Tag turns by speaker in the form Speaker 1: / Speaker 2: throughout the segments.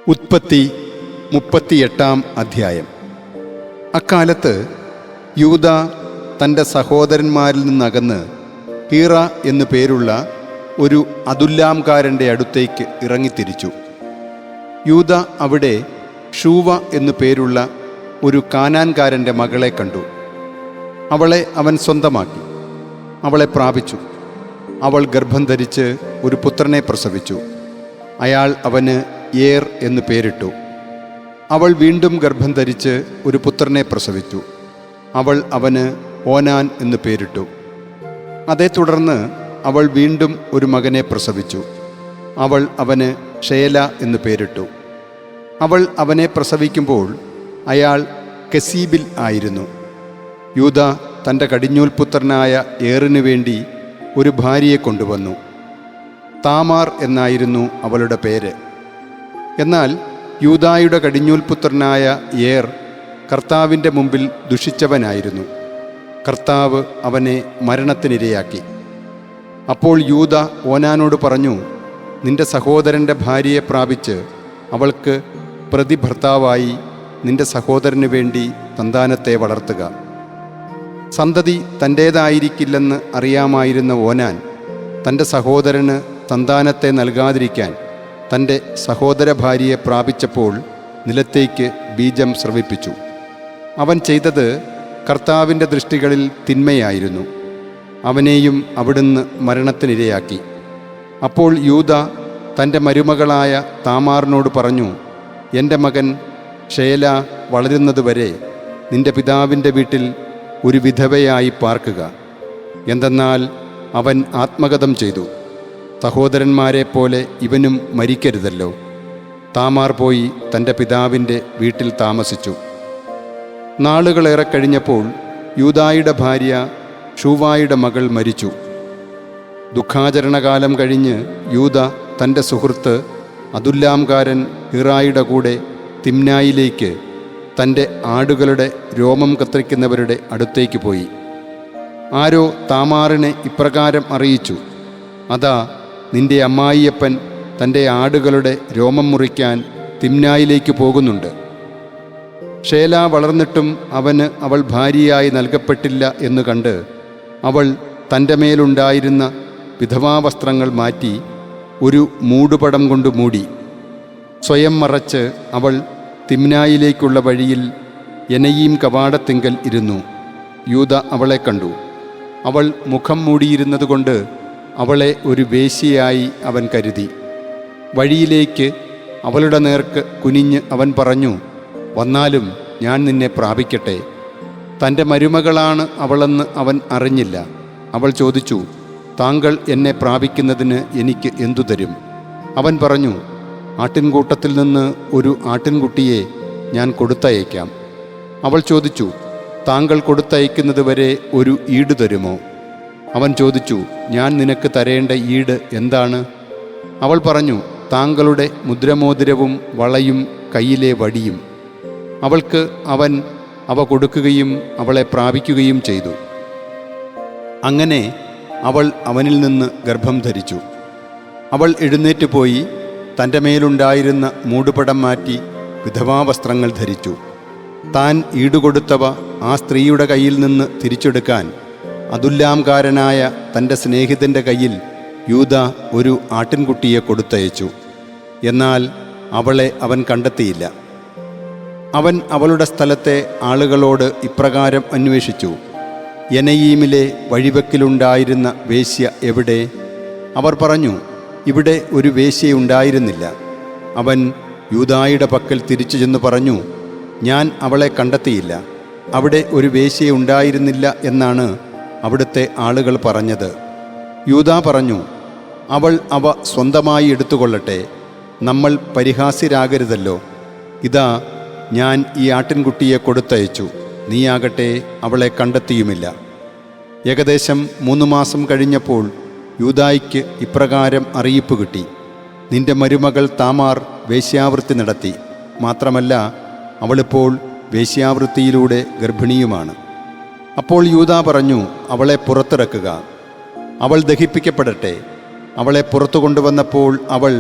Speaker 1: ഉൽപ്പത്തി 38 അധ്യായം. അക്കാലത്ത് യൂദ തൻ്റെ സഹോദരന്മാരിൽ നിന്നകന്ന് ഹീറ എന്നു പേരുള്ള ഒരു അദുല്ലാംകാരൻ്റെ അടുത്തേക്ക് ഇറങ്ങിത്തിരിച്ചു. യൂദ അവിടെ ഷൂവ എന്നു പേരുള്ള ഒരു കാനാൻകാരൻ്റെ മകളെ കണ്ടു. അവളെ അവൻ സ്വന്തമാക്കി, അവളെ പ്രാപിച്ചു. അവൾ ഗർഭം ധരിച്ച് ഒരു പുത്രനെ പ്രസവിച്ചു. അയാൾ അവന് ഏർ എന്നു പേരിട്ടു. അവൾ വീണ്ടും ഗർഭം ധരിച്ച് ഒരു പുത്രനെ പ്രസവിച്ചു. അവൾ അവന് ഓനാൻ എന്നു പേരിട്ടു. അതേ തുടർന്ന് അവൾ വീണ്ടും ഒരു മകനെ പ്രസവിച്ചു. അവൾ അവന് ഷേല എന്നു പേരിട്ടു. അവൾ അവനെ പ്രസവിക്കുമ്പോൾ അയാൾ കെസീബിൽ ആയിരുന്നു. യൂദ തൻ്റെ കടിഞ്ഞൂൽപുത്രനായ ഏറിനു വേണ്ടി ഒരു ഭാര്യയെ കൊണ്ടുവന്നു. താമാർ എന്നായിരുന്നു അവളുടെ പേര്. എന്നാൽ യൂദായുടെ കടിഞ്ഞൂൽപുത്രനായ ഏർ കർത്താവിൻ്റെ മുമ്പിൽ ദുഷിച്ചവനായിരുന്നു. കർത്താവ് അവനെ മരണത്തിനിരയാക്കി. അപ്പോൾ യൂദ ഓനാനോട് പറഞ്ഞു, നിന്റെ സഹോദരൻ്റെ ഭാര്യയെ പ്രാപിച്ച് അവൾക്ക് പ്രതിഭർത്താവായി നിന്റെ സഹോദരന് വേണ്ടി സന്താനത്തെ വളർത്തുക. സന്തതി തൻ്റേതായിരിക്കില്ലെന്ന് അറിയാമായിരുന്ന ഓനാൻ തൻ്റെ സഹോദരന് സന്താനത്തെ നൽകാതിരിക്കാൻ തൻ്റെ സഹോദര ഭാര്യയെ പ്രാപിച്ചപ്പോൾ നിലത്തേക്ക് ബീജം സ്രവിപ്പിച്ചു. അവൻ ചെയ്തത് കർത്താവിൻ്റെ ദൃഷ്ടികളിൽ തിന്മയായിരുന്നു. അവനെയും അവിടുന്ന് മരണത്തിനിരയാക്കി. അപ്പോൾ യൂദ തൻ്റെ മരുമകളായ താമാറിനോട് പറഞ്ഞു, എൻ്റെ മകൻ ഷേല വളരുന്നതുവരെ നിന്റെ പിതാവിൻ്റെ വീട്ടിൽ ഒരു വിധവയായി പാർക്കുക. എന്തെന്നാൽ അവൻ ആത്മഗതം ചെയ്തു. സഹോദരന്മാരെ പോലെ ഇവനും മരിക്കരുതല്ലോ. താമാർ പോയി തൻ്റെ പിതാവിൻ്റെ വീട്ടിൽ താമസിച്ചു. നാളുകളേറെ കഴിഞ്ഞപ്പോൾ യൂദായുടെ ഭാര്യ ഷൂവായുടെ മകൾ മരിച്ചു. ദുഃഖാചരണകാലം കഴിഞ്ഞ് യൂദ തൻ്റെ സുഹൃത്ത് അദുല്ലാംകാരൻ ഹീറായുടെ കൂടെ തിമ്നായിലേക്ക് തൻ്റെ ആടുകളുടെ രോമം കത്തിരിക്കുന്നവരുടെ അടുത്തേക്ക് പോയി. ആരോ താമാറിനെ ഇപ്രകാരം അറിയിച്ചു, അതാ നിന്റെ അമ്മായിയപ്പൻ തൻ്റെ ആടുകളുടെ രോമം മുറിക്കാൻ തിമ്നായിലേക്ക് പോകുന്നുണ്ട്. ഷേല വളർന്നിട്ടും അവന് അവൾ ഭാര്യയായി നൽകപ്പെട്ടില്ല എന്നു കണ്ട് അവൾ തൻ്റെ മേലുണ്ടായിരുന്ന വിധവാവസ്ത്രങ്ങൾ മാറ്റി ഒരു മൂടുപടം കൊണ്ട് മൂടി. സ്വയം മറച്ച് അവൾ തിമ്നായിലേക്കുള്ള വഴിയിൽ എനയീം കവാടത്തിങ്കൽ ഇരുന്നു. യൂദ അവളെ കണ്ടു. അവൾ മുഖം മൂടിയിരുന്നതുകൊണ്ട് അവളെ ഒരു വേശ്യയായി അവൻ കരുതി. വഴിയിലേക്ക് അവളുടെ നേർക്ക് കുനിഞ്ഞ് അവൻ പറഞ്ഞു, വന്നാലും ഞാൻ നിന്നെ പ്രാപിക്കട്ടെ. തൻ്റെ മരുമകളാണ് അവളെന്ന് അവൻ അറിഞ്ഞില്ല. അവൾ ചോദിച്ചു, താങ്കൾ എന്നെ പ്രാപിക്കുന്നതിന് എനിക്ക് എന്തു തരും? അവൻ പറഞ്ഞു, ആട്ടിൻകൂട്ടത്തിൽ നിന്ന് ഒരു ആട്ടിൻകുട്ടിയെ ഞാൻ കൊടുത്തയക്കാം. അവൾ ചോദിച്ചു, താങ്കൾ കൊടുത്തയക്കുന്നത് വരെ ഒരു ഈട് തരുമോ? അവൻ ചോദിച്ചു, ഞാൻ നിനക്ക് തരേണ്ട ഈട് എന്താണ്? അവൾ പറഞ്ഞു, താങ്കളുടെ മുദ്രമോതിരവും വളയും കയ്യിലെ വടിയും. അവൾക്ക് അവൻ അവ കൊടുക്കുകയും അവളെ പ്രാപിക്കുകയും ചെയ്തു. അങ്ങനെ അവൾ അവനിൽ നിന്ന് ഗർഭം ധരിച്ചു. അവൾ എഴുന്നേറ്റ് പോയി തൻ്റെ മേലുണ്ടായിരുന്ന മൂടുപടം മാറ്റി വിധവാവസ്ത്രങ്ങൾ ധരിച്ചു. താൻ ഈടുകൊടുത്തവ ആ സ്ത്രീയുടെ കയ്യിൽ നിന്ന് തിരിച്ചെടുക്കാൻ അദുല്ലാംകാരനായ തൻ്റെ സ്നേഹിതൻ്റെ കയ്യിൽ യൂദ ഒരു ആട്ടിൻകുട്ടിയെ കൊടുത്തയച്ചു. എന്നാൽ അവളെ അവൻ കണ്ടെത്തിയില്ല. അവൻ അവളുടെ സ്ഥലത്തെ ആളുകളോട് ഇപ്രകാരം അന്വേഷിച്ചു, എനയീമിലെ വഴിവെക്കിലുണ്ടായിരുന്ന വേശ്യ എവിടെ? അവർ പറഞ്ഞു, ഇവിടെ ഒരു വേശ്യയുണ്ടായിരുന്നില്ല. അവൻ യൂദായുടെ പക്കൽ തിരിച്ചു ചെന്ന് പറഞ്ഞു, ഞാൻ അവളെ കണ്ടെത്തിയില്ല. അവിടെ ഒരു വേശ്യയുണ്ടായിരുന്നില്ല എന്നാണ് അവിടുത്തെ ആളുകൾ പറഞ്ഞത്. യൂദ പറഞ്ഞു, അവൾ അവ സ്വന്തമായി എടുത്തുകൊള്ളട്ടെ, നമ്മൾ പരിഹാസ്യരാകരുതല്ലോ. ഇതാ ഞാൻ ഈ ആട്ടിൻകുട്ടിയെ കൊടുത്തയച്ചു, നീയാകട്ടെ അവളെ കണ്ടെത്തിയുമില്ല. ഏകദേശം 3 മാസം കഴിഞ്ഞപ്പോൾ യൂദായ്ക്ക് ഇപ്രകാരം അറിയിപ്പ് കിട്ടി, നിന്റെ മരുമകൾ താമാർ വേശ്യാവൃത്തി നടത്തി. മാത്രമല്ല, അവളിപ്പോൾ വേശ്യാവൃത്തിയിലൂടെ ഗർഭിണിയുമാണ്. അപ്പോൾ യൂദ പറഞ്ഞു, അവളെ പുറത്തിറക്കുക, അവൾ ദഹിപ്പിക്കപ്പെടട്ടെ. അവളെ പുറത്തു കൊണ്ടുവന്നപ്പോൾ അവൾ,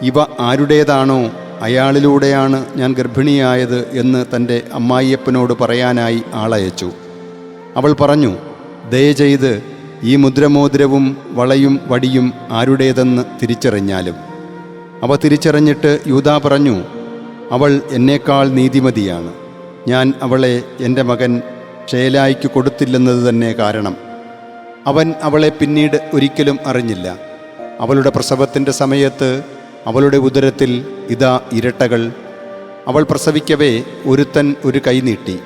Speaker 1: ഇവ ആരുടേതാണോ അയാളിലൂടെയാണ് ഞാൻ ഗർഭിണിയായത് എന്ന് തൻ്റെ അമ്മായിയപ്പനോട് പറയാനായി ആളയച്ചു. അവൾ പറഞ്ഞു, ദയചെയ്ത് ഈ മുദ്രമോതിരവും വളയും വടിയും ആരുടേതെന്ന് തിരിച്ചറിഞ്ഞാലും. അവ തിരിച്ചറിഞ്ഞിട്ട് യൂദാ പറഞ്ഞു, അവൾ എന്നേക്കാൾ നീതിമതിയാണ്. ഞാൻ അവളെ എൻ്റെ മകൻ ഷേലായിക്ക് കൊടുത്തില്ലെന്നത് തന്നെ കാരണം. അവൻ അവളെ പിന്നീട് ഒരിക്കലും അറിഞ്ഞില്ല. അവളുടെ പ്രസവത്തിൻ്റെ സമയത്ത് അവളുടെ ഉദരത്തിൽ ഇതാ ഇരട്ടകൾ. അവൾ പ്രസവിക്കവേ ഒരുത്തൻ ഒരു കൈ നീട്ടി.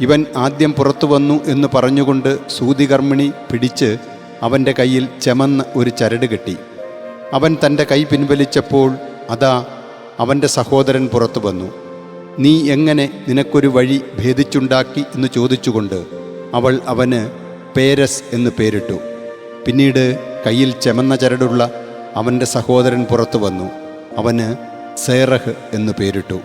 Speaker 1: ഇവൻ ആദ്യം പുറത്തു വന്നു എന്ന് പറഞ്ഞുകൊണ്ട് സൂതികർമ്മിണി പിടിച്ച് അവൻ്റെ കയ്യിൽ ചെമന്ന ഒരു ചരട് കെട്ടി. അവൻ തൻ്റെ കൈ പിൻവലിച്ചപ്പോൾ അതാ അവൻ്റെ സഹോദരൻ പുറത്തു വന്നു. നീ എങ്ങനെ നിനക്കൊരു വഴി ഭേദിച്ചുണ്ടാക്കി എന്ന് ചോദിച്ചുകൊണ്ട് അവൾ അവന് പേരസ് എന്ന് പേരിട്ടു. പിന്നീട് കയ്യിൽ ചെമന്ന ചരടുള്ള അവൻ്റെ സഹോദരൻ പുറത്തു വന്നു. അവന് സേറഹ് എന്ന് പേരിട്ടു.